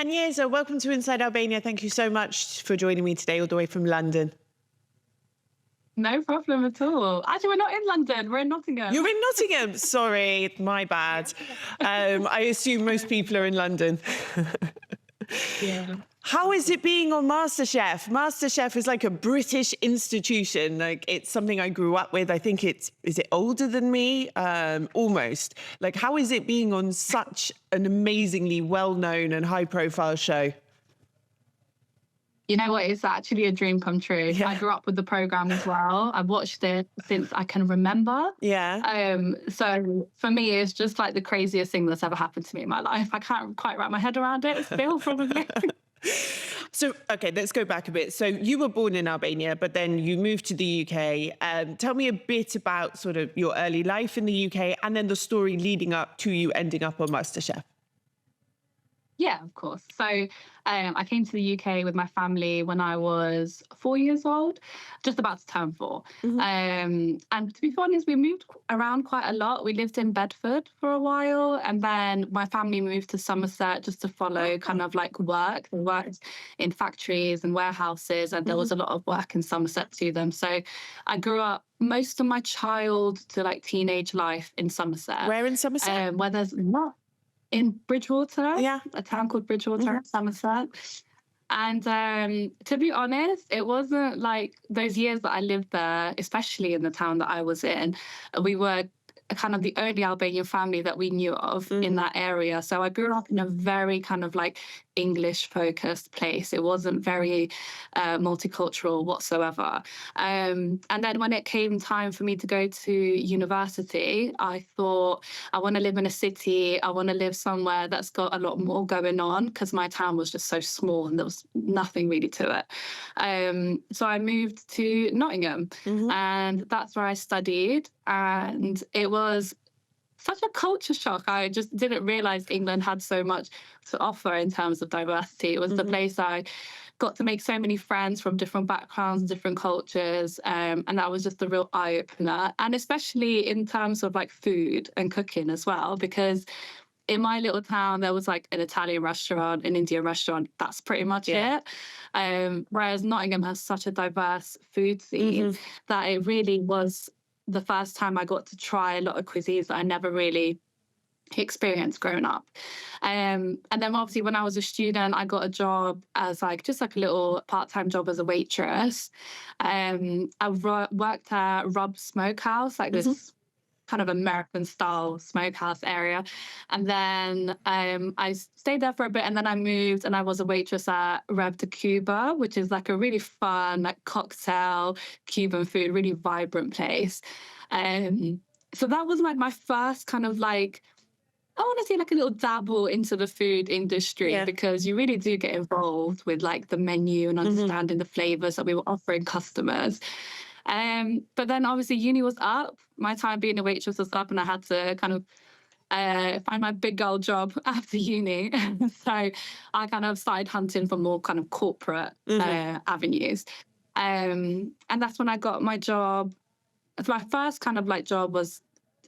Agnieszka, welcome to Inside Albania. Thank you so much for joining me today all the way from London. No problem at all. Actually, we're not in London. We're in Nottingham. You're in Nottingham. Sorry, my bad. I assume most people are in London. Yeah. How is it being on MasterChef? MasterChef is like a British institution. Like, it's something I grew up with. I think is it older than me? Almost. Like, how is it being on such an amazingly well-known and high-profile show? You know what? It's actually a dream come true. Yeah. I grew up with the program as well. I've watched it since I can remember. Yeah. So for me, it's just like the craziest thing that's ever happened to me in my life. I can't quite wrap my head around it still, probably. So, okay, let's go back a bit. So you were born in Albania, but then you moved to the UK. Tell me a bit about sort of your early life in the UK and then the story leading up to you ending up on MasterChef. Yeah, of course. So I came to the UK with my family when I was 4 years old, just about to turn 4. And to be honest, we moved around quite a lot. We lived in Bedford for a while, and then my family moved to Somerset just to follow kind of like work. They worked in factories and warehouses, and there was a lot of work in Somerset to them. So I grew up most of my child to like teenage life in Somerset. Where in Somerset? Where there's not. In Bridgewater, Yeah. A town called Bridgewater, Somerset. And to be honest, it wasn't like those years that I lived there, especially in the town that I was in. We were kind of the only Albanian family that we knew of in that area. So I grew up in a very kind of like English-focused place. It wasn't very multicultural whatsoever. And then when it came time for me to go to university, I thought, I want to live in a city. I want to live somewhere that's got a lot more going on, because my town was just so small and there was nothing really to it. So I moved to Nottingham, and that's where I studied. And it was such a culture shock. I just didn't realize England had so much to offer in terms of diversity. It was the place I got to make so many friends from different backgrounds, different cultures. And that was just a real eye-opener. And especially in terms of like food and cooking as well, because in my little town, there was like an Italian restaurant, an Indian restaurant. That's pretty much it. Whereas Nottingham has such a diverse food scene that it really was the first time I got to try a lot of cuisines that I never really experienced growing up. And then obviously when I was a student, I got a job as like just like a little part-time job as a waitress. I worked at Rub Smokehouse, like this kind of American style smokehouse area. And then I stayed there for a bit, and then I moved and I was a waitress at Rev de Cuba, which is like a really fun, like cocktail Cuban food, really vibrant place. So that was like my first kind of like, I want to say like a little dabble into the food industry, because you really do get involved with like the menu and understanding the flavors that we were offering customers. But then obviously uni was up. My time being a waitress was up, and I had to kind of find my big girl job after uni. So I kind of started hunting for more kind of corporate avenues. And that's when I got my job. My first kind of like job was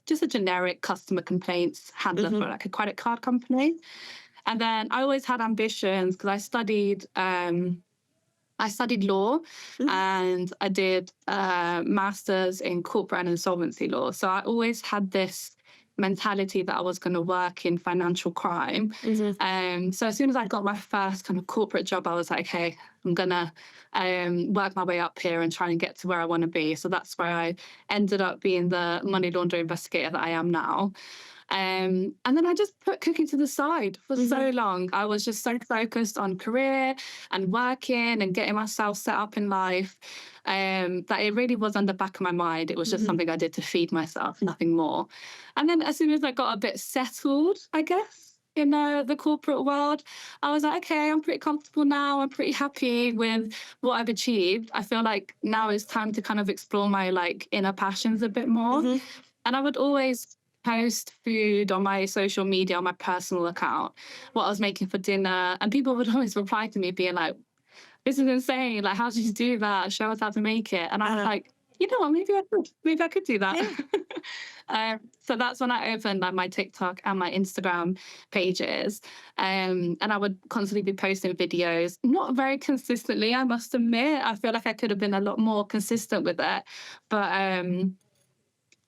just a generic customer complaints handler for like a credit card company. And then I always had ambitions, because I studied law, and I did a master's in corporate and insolvency law. So I always had this mentality that I was going to work in financial crime. So as soon as I got my first kind of corporate job, I was like, okay, I'm going to work my way up here and try and get to where I want to be. So that's where I ended up being the money laundering investigator that I am now. And then I just put cooking to the side for so long. I was just so focused on career and working and getting myself set up in life, that it really was on the back of my mind. It was just something I did to feed myself, nothing more. And then as soon as I got a bit settled, I guess, in the corporate world, I was like, okay, I'm pretty comfortable now. I'm pretty happy with what I've achieved. I feel like now it's time to kind of explore my like inner passions a bit more. And I would always post food on my social media, on my personal account, what I was making for dinner. And people would always reply to me being like, this is insane. Like, how did you do that? Show us how to make it. And I was like, you know what, maybe I could do that. So that's when I opened like my TikTok and my Instagram pages. And I would constantly be posting videos, not very consistently, I must admit. I feel like I could have been a lot more consistent with it. But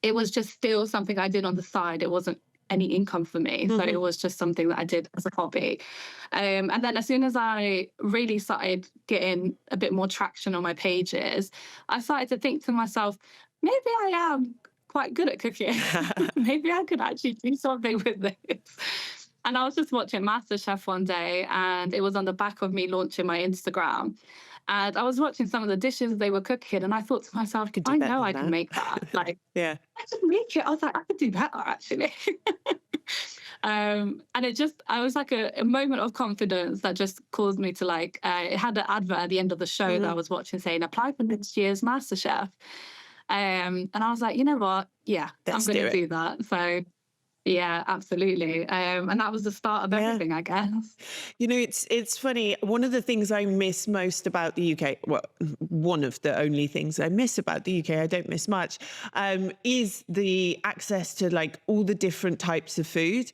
it was just still something I did on the side. It wasn't any income for me. So it was just something that I did as a hobby. And then as soon as I really started getting a bit more traction on my pages, I started to think to myself, maybe I am quite good at cooking. Maybe I could actually do something with this. And I was just watching MasterChef one day, and it was on the back of me launching my Instagram. And I was watching some of the dishes they were cooking, and I thought to myself, I know I can make that. Like, I could make it. I was like, I could do better, actually. And I was like a moment of confidence that just caused me to like, it had an advert at the end of the show that I was watching saying, apply for next year's MasterChef. And I was like, you know what? Yeah, I'm going to do that. So yeah, absolutely. And that was the start of everything, I guess. You know, it's funny. One of the things I miss most about the UK, well, one of the only things I miss about the UK, I don't miss much, is the access to like all the different types of food.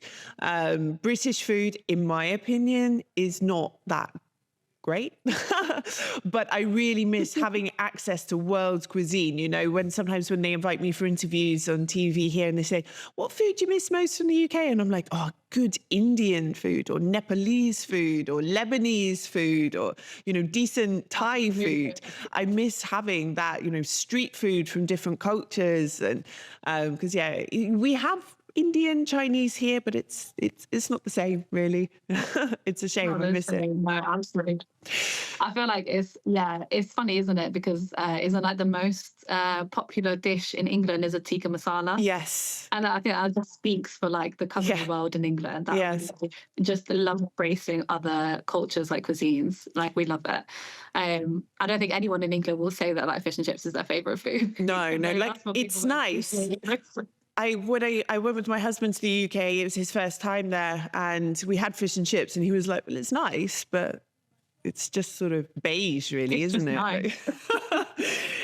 British food, in my opinion, is not that great. But I really miss having access to world cuisine. You know, sometimes when they invite me for interviews on TV here and they say, what food do you miss most from the UK? And I'm like, oh, good Indian food or Nepalese food or Lebanese food or, you know, decent Thai food. I miss having that, you know, street food from different cultures. And because, we have Indian, Chinese here, but it's not the same, really. It's a shame. I miss it. No, absolutely. I feel like it's funny, isn't it? Because isn't like the most popular dish in England is a tikka masala? Yes. And I think that just speaks for like the culinary world in England. That just love embracing other cultures like cuisines. Like we love it. I don't think anyone in England will say that like fish and chips is their favorite food. No, like it's nice. I went with my husband to the UK. It was his first time there, and we had fish and chips, and he was like, well, it's nice, but it's just sort of beige, really, isn't it? Nice.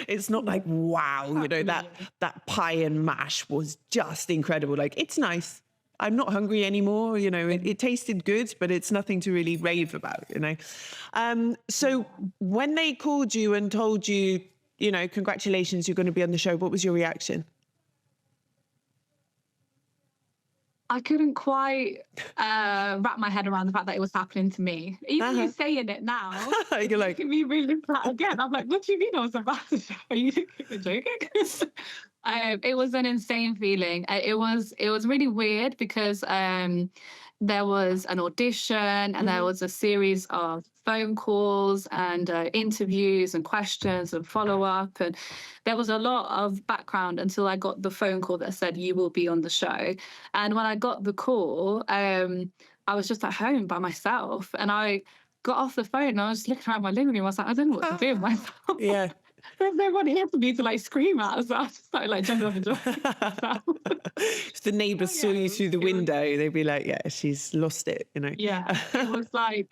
It's not like, wow, you know, that pie and mash was just incredible. Like, it's nice. I'm not hungry anymore. You know, it tasted good, but it's nothing to really rave about, you know. So when they called you and told you, you know, congratulations, you're going to be on the show, what was your reaction? I couldn't quite wrap my head around the fact that it was happening to me. Even you saying it now, you're like, making me really flat again. I'm like, what do you mean I was about to show? Are you joking? It was an insane feeling. It was really weird because there was an audition and there was a series of phone calls and interviews and questions and follow-up. And there was a lot of background until I got the phone call that said, you will be on the show. And when I got the call, I was just at home by myself. And I got off the phone and I was looking around my living room. I was like, I don't know what to do with myself. Yeah. There's nobody here for me to like scream at, so I just started like jumping up and down. If the neighbours saw you through the window, they'd be like, yeah, she's lost it, you know. Yeah, it was like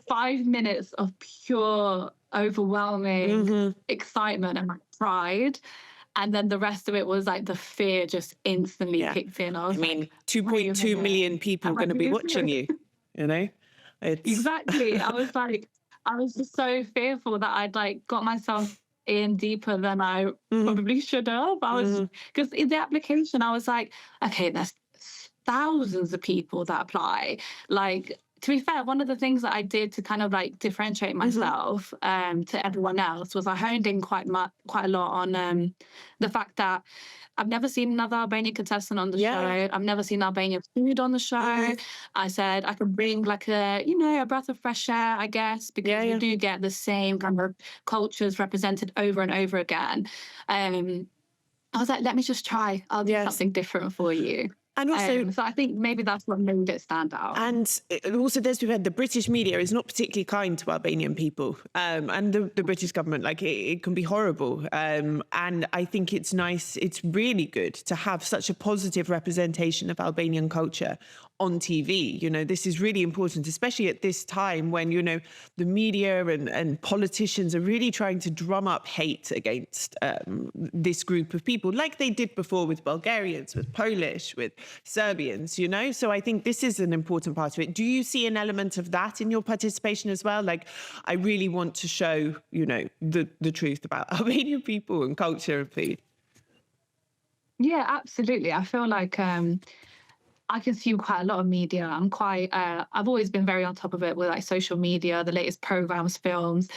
5 minutes of pure overwhelming excitement and like pride. And then the rest of it was like the fear just instantly kicked in. I mean, like, 2.2 million people are going to be watching you, you know? Exactly. I was just so fearful that I'd like got myself in deeper than I probably should have. Because in the application, I was like, okay, there's thousands of people that apply. Like, to be fair, one of the things that I did to kind of like differentiate myself to everyone else was I honed in quite a lot on the fact that I've never seen another Albanian contestant on the show. I've never seen Albanian food on the show. I said I could bring like a breath of fresh air, I guess, because we do get the same kind of cultures represented over and over again. I was like, let me just try. I'll do something different for you. And also, so I think maybe that's what made it stand out. And also, the British media is not particularly kind to Albanian people, and the British government. Like it can be horrible. And I think it's nice. It's really good to have such a positive representation of Albanian culture on TV. You know, this is really important, especially at this time when, you know, the media and politicians are really trying to drum up hate against this group of people, like they did before with Bulgarians, with Polish, with Serbians, you know? So I think this is an important part of it. Do you see an element of that in your participation as well? Like, I really want to show, you know, the truth about Albanian people and culture and food. Yeah, absolutely. I feel like I consume quite a lot of media. I'm quite, I've always been very on top of it with like social media, the latest programs, films.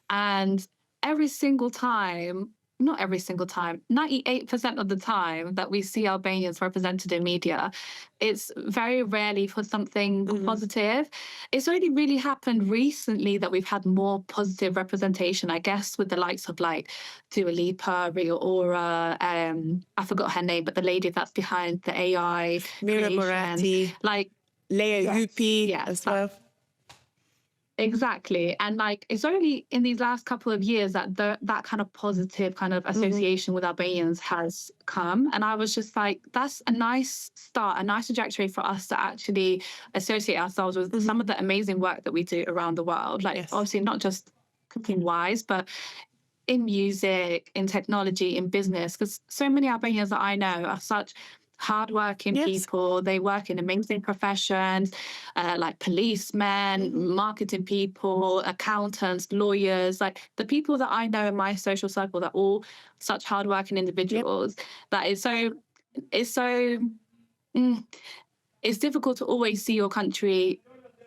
And every single time, not every single time, 98% of the time that we see Albanians represented in media, it's very rarely for something positive. It's only really happened recently that we've had more positive representation, I guess, with the likes of like Dua Lipa, Ria Ora, I forgot her name, but the lady that's behind the AI Mira creation, Moratti, like Lea Yupi yes, as well. exactly. And like it's only in these last couple of years that that kind of positive kind of association with Albanians has come. And I was just like, that's a nice start, a nice trajectory for us to actually associate ourselves with some of the amazing work that we do around the world. Like obviously not just cooking wise, but in music, in technology, in business, because so many Albanians that I know are such hardworking people. They work in amazing professions, like policemen, marketing people, accountants, lawyers. Like the people that I know in my social circle, they're all such hardworking individuals. That is so. It's difficult to always see your country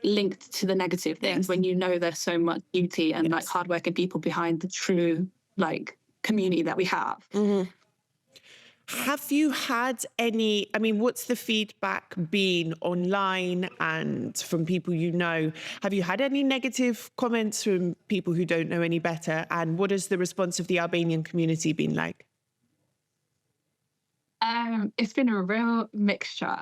linked to the negative things when you know there's so much beauty and like hardworking people behind the true like community that we have. Have you had any, I mean, what's the feedback been online and from people you know? Have you had any negative comments from people who don't know any better? And what has the response of the Albanian community been like? It's been a real mixture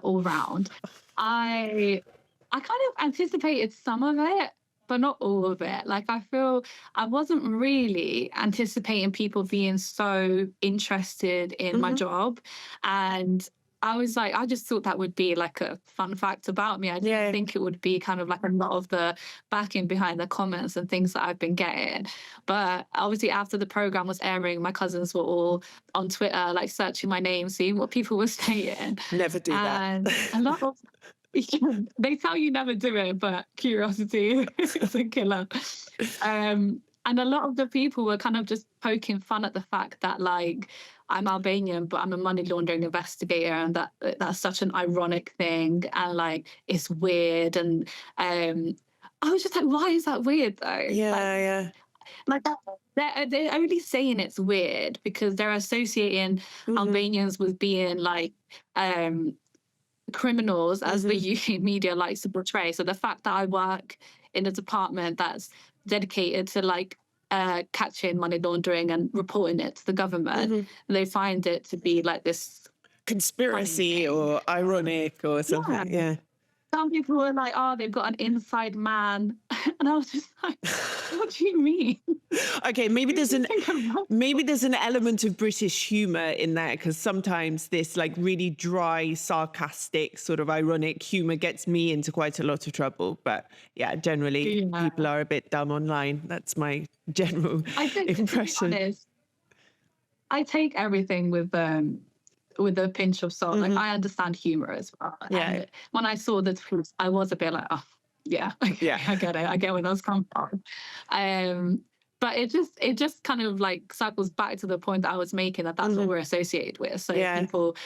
all round. I kind of anticipated some of it, but not all of it. Like I feel I wasn't really anticipating people being so interested in my job. And I was like, I just thought that would be like a fun fact about me. I didn't think it would be kind of like a lot of the backing behind the comments and things that I've been getting. But obviously after the program was airing, my cousins were all on Twitter, like searching my name, seeing what people were saying. Never do that. And a lot of they tell you never do it, but curiosity is a killer. And a lot of the people were kind of just poking fun at the fact that like I'm Albanian, but I'm a money laundering investigator, and that's such an ironic thing, and like it's weird. And I was just like, why is that weird though? Like they're only saying it's weird because they're associating Albanians with being like criminals, as the UK media likes to portray. So the fact that I work in a department that's dedicated to like catching money laundering and reporting it to the government, they find it to be like this conspiracy or ironic or something. Some people were like, oh, they've got an inside man. And I was just like, what do you mean? Okay, maybe there's an element of British humour in there, because sometimes this like really dry, sarcastic, sort of ironic humour gets me into quite a lot of trouble. But yeah, generally people are a bit dumb online. That's my general impression. To be honest, I take everything with a pinch of salt. Like I understand humor as well. And when I saw the tweets, I was a bit like, oh, I get it. I get where those come from. But it just kind of like circles back to the point that I was making, that's what we're associated with. So people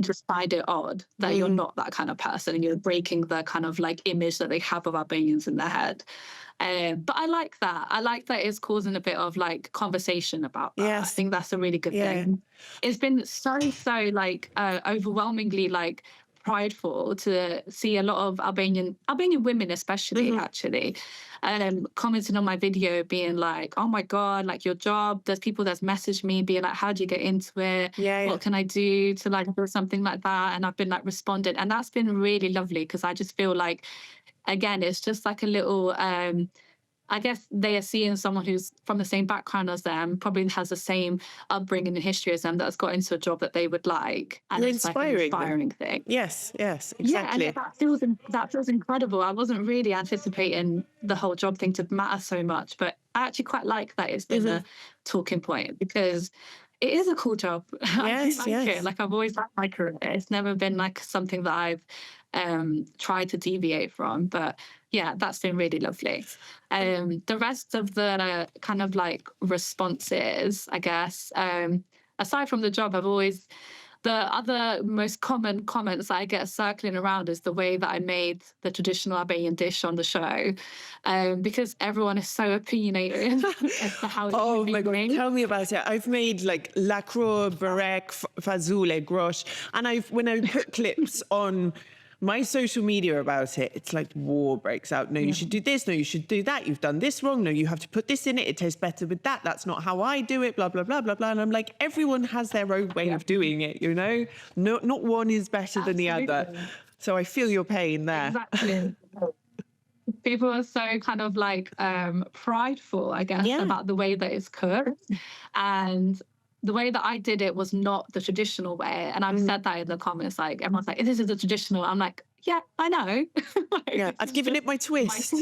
just find it odd that you're not that kind of person and you're breaking the kind of like image that they have of Albanians in their head. But I like that. I like that it's causing a bit of like conversation about that. I think that's a really good thing. It's been so like overwhelmingly like prideful to see a lot of Albanian women especially actually commenting on my video being like, oh my God, like your job. There's people that's messaged me being like, how do you get into it? What can I do to like do something like that? And I've been like responding, and that's been really lovely because I just feel like, again, it's just like a little I guess they are seeing someone who's from the same background as them, probably has the same upbringing and history as them, that's got into a job that they would like. And You're it's like an inspiring thing. Yes, exactly. Yeah, and that feels incredible. I wasn't really anticipating the whole job thing to matter so much, but I actually quite like that it's been a talking point, because it is a cool job. Yes, I like it. Like, I've always liked my career. It's never been like something that I've tried to deviate from. But yeah, that's been really lovely. The rest of the kind of like responses, I guess, aside from the job, the other most common comments that I get circling around is the way that I made the traditional Albanian dish on the show, because everyone is so opinionated as to how it's Oh my God, made. tell me about it. I've made like lakro, barek, fazule, grosh, and when I put clips on my social media about it, it's like war breaks out. No, you should do this. No, you should do that. You've done this wrong. No, you have to put this in it. It tastes better with that. That's not how I do it, blah, blah, blah, blah, blah. And I'm like, everyone has their own way of doing it, you know? No, not one is better than the other. So I feel your pain there. Exactly. People are so kind of like prideful, I guess, about the way that it's cooked. And the way that I did it was not the traditional way. And I've said that in the comments, like, everyone's like, this is the traditional. I'm like, yeah, I know. Like, I've given it my twist.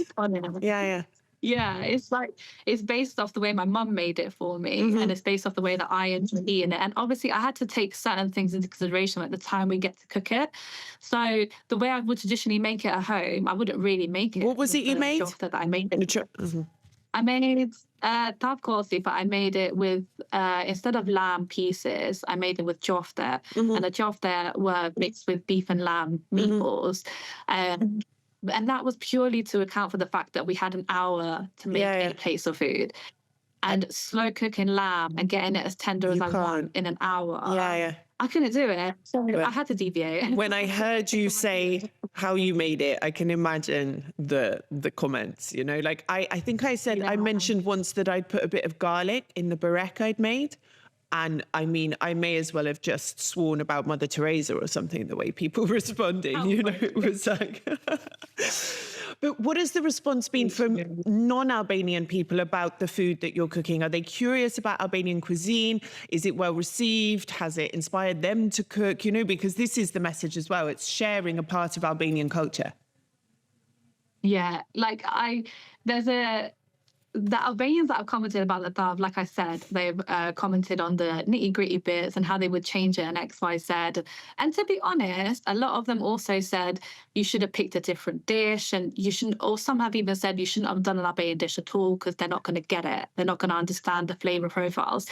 Yeah, it's based off the way my mum made it for me, and it's based off the way that I enjoy eating it. And obviously I had to take certain things into consideration, like the time we get to cook it. So the way I would traditionally make it at home, I wouldn't really make it. What was it you made? That I made it. I made tavkosi, but I made it with, instead of lamb pieces, I made it with jofte. And the jofte were mixed with beef and lamb meatballs. And that was purely to account for the fact that we had an hour to make 8 plates of food. And slow cooking lamb and getting it as tender as I want in an hour. I couldn't do it. So I had to deviate. When I heard you say how you made it, I can imagine the comments, you know, like I think I said, I mentioned once that I'd put a bit of garlic in the barek I'd made. And I mean, I may as well have just sworn about Mother Teresa or something, the way people were responding, you know, it was like... But what has the response been from non-Albanian people about the food that you're cooking? Are they curious about Albanian cuisine? Is it well received? Has it inspired them to cook? You know, because this is the message as well. It's sharing a part of Albanian culture. Yeah, like the Albanians that have commented about the tav, like I said, they've commented on the nitty-gritty bits and how they would change it and X, Y, Z. And to be honest, a lot of them also said you should have picked a different dish, and you shouldn't, or some have even said you shouldn't have done an Albanian dish at all because they're not going to get it. They're not going to understand the flavour profiles.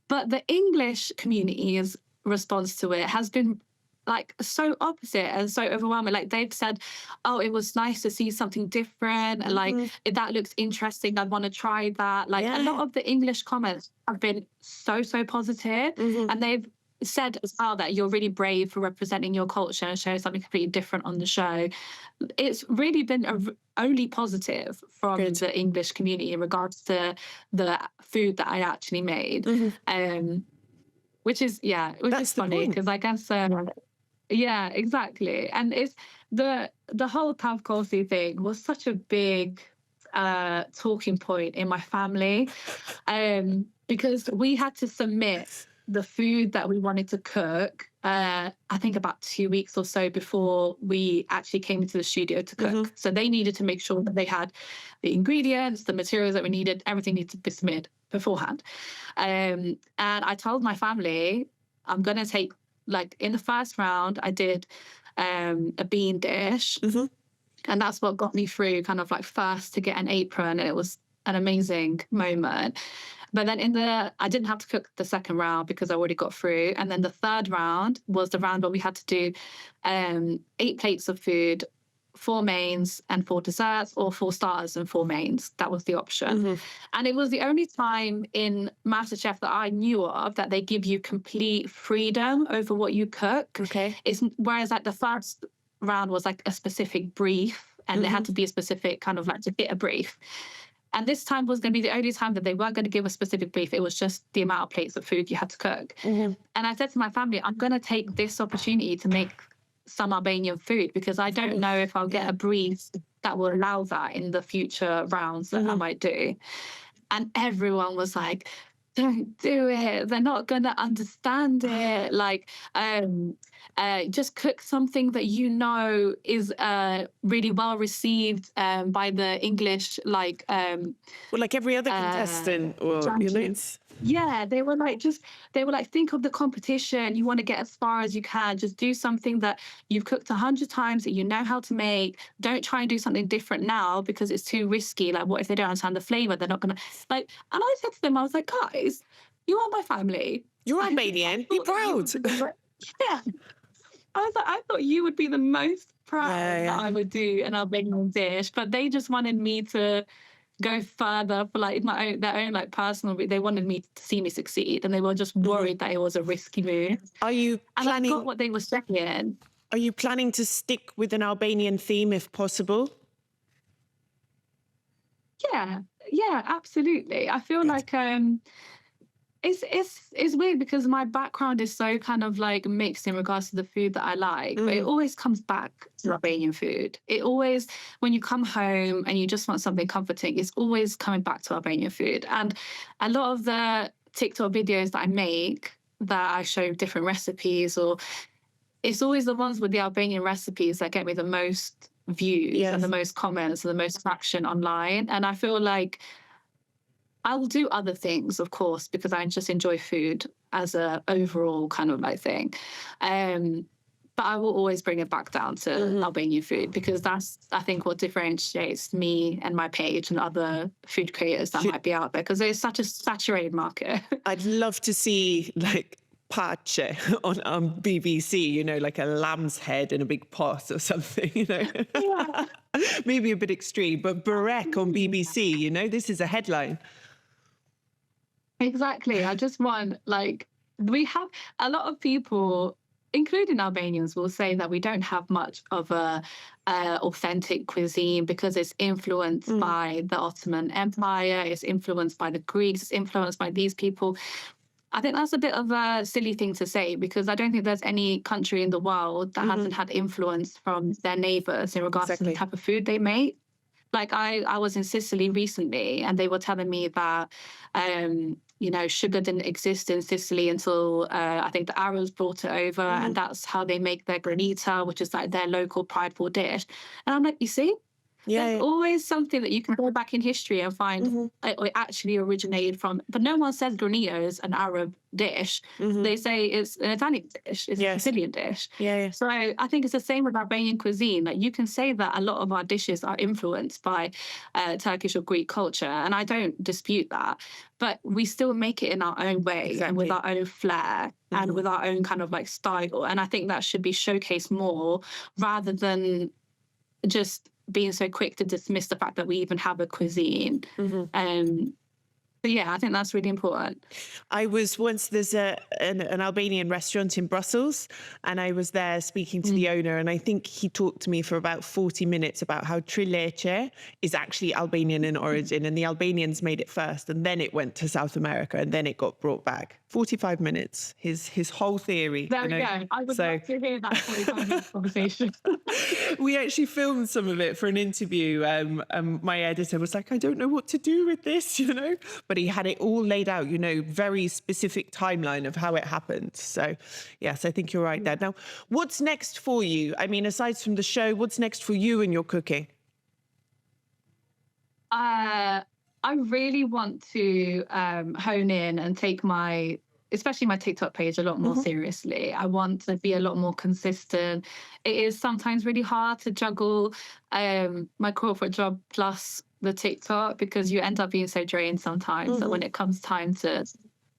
But the English community's response to it has been like so opposite and so overwhelming. Like, they've said, oh, it was nice to see something different, and like, that looks interesting, I'd want to try that. Like, a lot of the English comments have been so positive. And they've said as well that you're really brave for representing your culture and showing something completely different on the show. It's really been only positive from the English community in regards to the food that I actually made. Which is funny, because I guess yeah, exactly. And it's the whole tavkosi thing was such a big talking point in my family, because we had to submit the food that we wanted to cook, I think about 2 weeks or so before we actually came into the studio to cook. So they needed to make sure that they had the ingredients, the materials that we needed, everything needed to be submitted beforehand. And I told my family, I'm going to take, like, in the first round, I did a bean dish. And that's what got me through kind of like first to get an apron. And it was an amazing moment. But then I didn't have to cook the second round because I already got through. And then the third round was the round where we had to do 8 plates of food, 4 mains and 4 desserts, or 4 starters and 4 mains. That was the option. And it was the only time in MasterChef that I knew of that they give you complete freedom over what you cook. Whereas like the first round was like a specific brief, and it had to be a specific kind of like to fit a brief. And this time was going to be the only time that they weren't going to give a specific brief. It was just the amount of plates of food you had to cook. And I said to my family, I'm going to take this opportunity to make some Albanian food, because I don't know if I'll get a brief that will allow that in the future rounds that I might do. And everyone was like, don't do it. They're not going to understand it. Like, just cook something that you know is really well received by the English, like Well, like every other contestant, or you know, it's... yeah, they were like, think of the competition. You want to get as far as you can. Just do something that you've cooked 100 times, that you know how to make. Don't try and do something different now because it's too risky. Like, what if they don't understand the flavor? They're not gonna like. And I said to them, I was like, guys, you are my family. You're Albanian. Be proud. Yeah. I was like, I thought you would be the most proud that I would do an Albanian dish, but they just wanted me to go further for like their own like personal. They wanted me to see me succeed, and they were just worried that it was a risky move. Are you planning? And I got what they were saying. Are you planning to stick with an Albanian theme if possible? Yeah, absolutely. I feel like it's weird because my background is so kind of like mixed in regards to the food that I like, but it always comes back to Albanian food. It always, when you come home and you just want something comforting, it's always coming back to Albanian food. And a lot of the TikTok videos that I make, that I show different recipes, or it's always the ones with the Albanian recipes that get me the most views and the most comments and the most traction online. And I feel like I will do other things, of course, because I just enjoy food as a overall kind of like thing. But I will always bring it back down to Albanian food, because that's, I think, what differentiates me and my page and other food creators that might be out there, because there's such a saturated market. I'd love to see like pace on BBC, you know, like a lamb's head in a big pot or something, you know. Yeah. Maybe a bit extreme, but burek on BBC, you know, this is a headline. Exactly. I just want, like, we have a lot of people, including Albanians, will say that we don't have much of a authentic cuisine because it's influenced by the Ottoman Empire, it's influenced by the Greeks, it's influenced by these people. I think that's a bit of a silly thing to say, because I don't think there's any country in the world that hasn't had influence from their neighbours in regards to the type of food they make. Like, I was in Sicily recently, and they were telling me that, you know, sugar didn't exist in Sicily until I think the Arabs brought it over, and that's how they make their granita, which is like their local prideful dish. And I'm like, you see? There's always something that you can go back in history and find it actually originated from. But no one says granita is an Arab dish. They say it's an Italian dish, it's a Sicilian dish. So I think it's the same with Albanian cuisine. Like, you can say that a lot of our dishes are influenced by Turkish or Greek culture, and I don't dispute that. But we still make it in our own way and with our own flair and with our own kind of like style. And I think that should be showcased more, rather than just being so quick to dismiss the fact that we even have a cuisine. But yeah, I think that's really important. I was once, there's an Albanian restaurant in Brussels, and I was there speaking to the owner, and I think he talked to me for about 40 minutes about how trileche is actually Albanian in origin, and the Albanians made it first, and then it went to South America, and then it got brought back. 45 minutes, his whole theory. There we go. I would love to hear that 45-minute conversation. We actually filmed some of it for an interview. My editor was like, I don't know what to do with this, you know? But he had it all laid out, you know, very specific timeline of how it happened. So, yes, I think you're right there. Now, what's next for you? I mean, aside from the show, what's next for you and your cooking? I really want to hone in and take especially my TikTok page a lot more seriously. I want to be a lot more consistent. It is sometimes really hard to juggle my corporate job plus the TikTok, because you end up being so drained sometimes that when it comes time to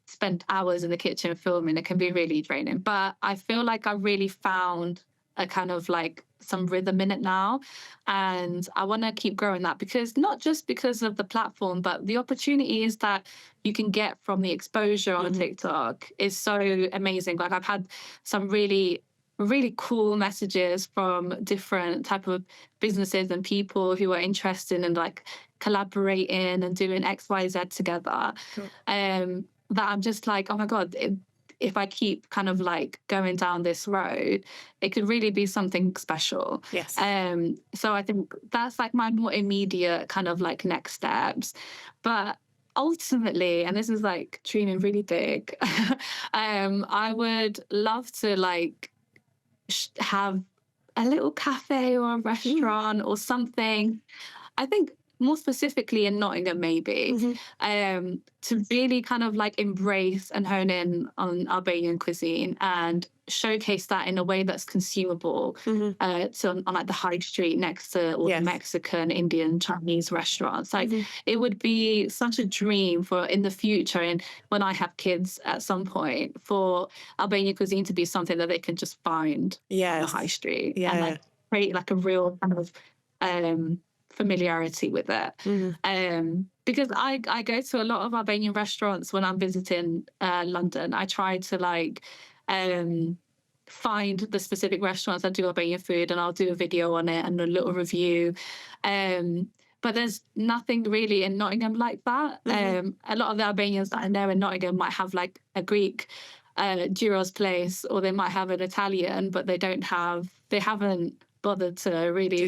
spend hours in the kitchen filming, it can be really draining. But I feel like I really found a kind of like some rhythm in it now, and I want to keep growing that, because not just because of the platform, but the opportunities that you can get from the exposure on TikTok is so amazing. Like, I've had some really cool messages from different type of businesses and people who are interested in like collaborating and doing XYZ together. That I'm just like, oh my God, if I keep kind of like going down this road, it could really be something special. Yes. So I think that's like my more immediate kind of like next steps. But ultimately, and this is like dreaming really big, I would love to like have a little cafe or a restaurant or something. I think more specifically in Nottingham, maybe, to really kind of like embrace and hone in on Albanian cuisine and showcase that in a way that's consumable on like the high street next to all the Mexican, Indian, Chinese restaurants. Like it would be such a dream for in the future, and when I have kids at some point, for Albanian cuisine to be something that they can just find on the high street and like create like a real kind of familiarity with it. Because I go to a lot of Albanian restaurants when I'm visiting London. I try to like find the specific restaurants that do Albanian food, and I'll do a video on it and a little review. But there's nothing really in Nottingham like that. A lot of the Albanians that I know in Nottingham might have like a Greek gyros place, or they might have an Italian, but they haven't bothered to really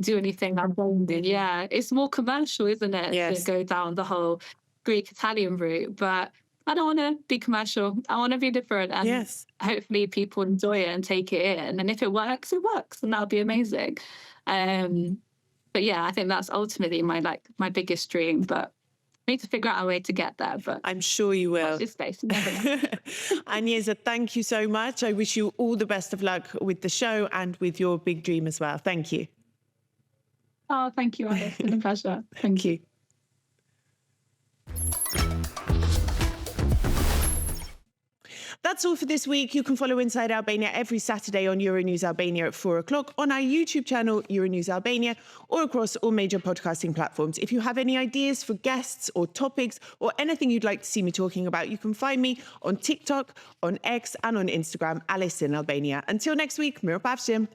do anything like that. Yeah, it's more commercial, isn't it? To go down the whole Greek Italian route. But I don't want to be commercial. I want to be different, and hopefully people enjoy it and take it in. And if it works, and that'll be amazing. But yeah, I think that's ultimately my biggest dream. But I need to figure out a way to get there. But I'm sure you will. Watch this space. Agnesa, thank you so much. I wish you all the best of luck with the show and with your big dream as well. Thank you. Oh, thank you, Alice. It's been a pleasure. Thank you. That's all for this week. You can follow Inside Albania every Saturday on Euronews Albania at 4 o'clock, on our YouTube channel, Euronews Albania, or across all major podcasting platforms. If you have any ideas for guests or topics or anything you'd like to see me talking about, you can find me on TikTok, on X, and on Instagram, Alice in Albania. Until next week, Mirë Pafshim.